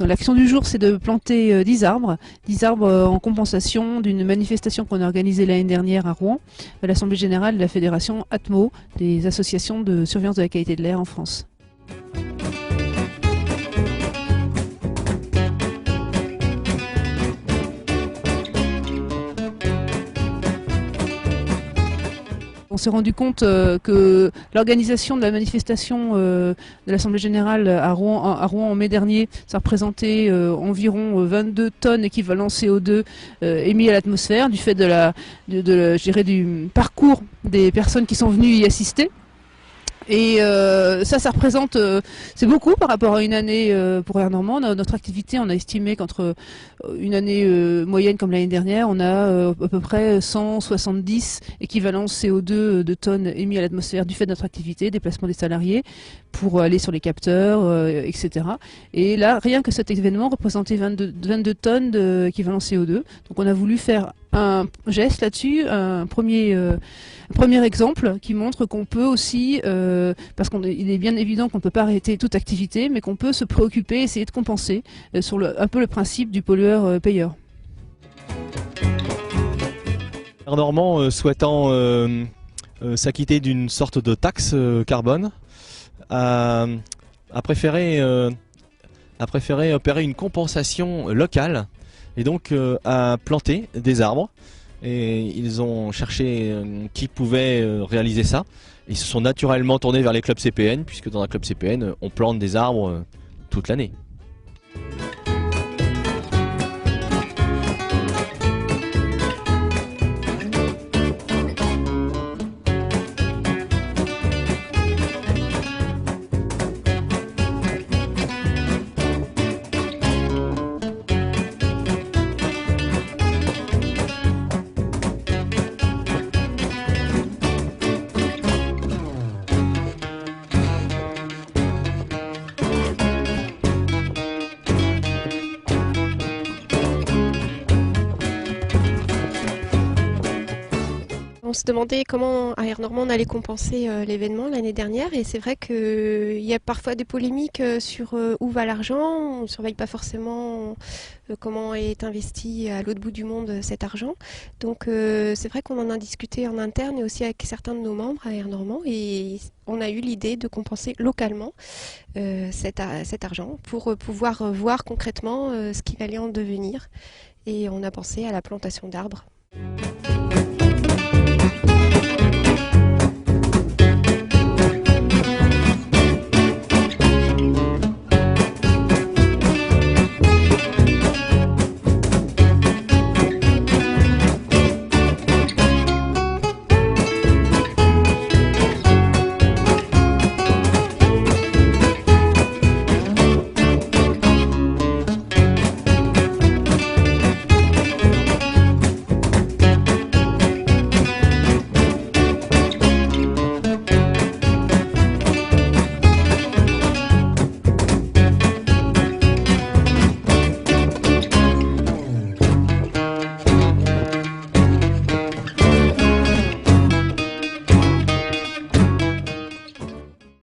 L'action du jour, c'est de planter 10 arbres en compensation d'une manifestation qu'on a organisée l'année dernière à Rouen, à l'Assemblée Générale de la Fédération ATMO, des associations de surveillance de la qualité de l'air en France. On s'est rendu compte que l'organisation de la manifestation de l'Assemblée Générale à Rouen en mai dernier, ça représentait environ 22 tonnes équivalent CO2 émis à l'atmosphère du fait du parcours des personnes qui sont venues y assister. Et ça représente, c'est beaucoup par rapport à une année pour Air Normand. Notre activité, on a estimé qu'entre une année moyenne comme l'année dernière, on a à peu près 170 équivalents CO2 de tonnes émis à l'atmosphère du fait de notre activité, déplacement des salariés pour aller sur les capteurs, etc. Et là, rien que cet événement représentait 22 tonnes d'équivalent CO2. Donc on a voulu faire un geste là-dessus, un premier exemple qui montre qu'on peut aussi, parce qu'il est bien évident qu'on ne peut pas arrêter toute activité, mais qu'on peut se préoccuper, essayer de compenser sur un peu le principe du pollueur-payeur. Air Normand souhaitant s'acquitter d'une sorte de taxe carbone a préféré opérer une compensation locale et donc à planter des arbres. Et ils ont cherché qui pouvait réaliser ça. Ils se sont naturellement tournés vers les clubs CPN, puisque dans un club CPN, on plante des arbres toute l'année. On se demandait comment Air Normand allait compenser l'événement l'année dernière, et c'est vrai qu'il y a parfois des polémiques sur où va l'argent. On ne surveille pas forcément comment est investi à l'autre bout du monde cet argent. Donc c'est vrai qu'on en a discuté en interne et aussi avec certains de nos membres à Air Normand, et on a eu l'idée de compenser localement cet argent pour pouvoir voir concrètement ce qu'il allait en devenir, et on a pensé à la plantation d'arbres.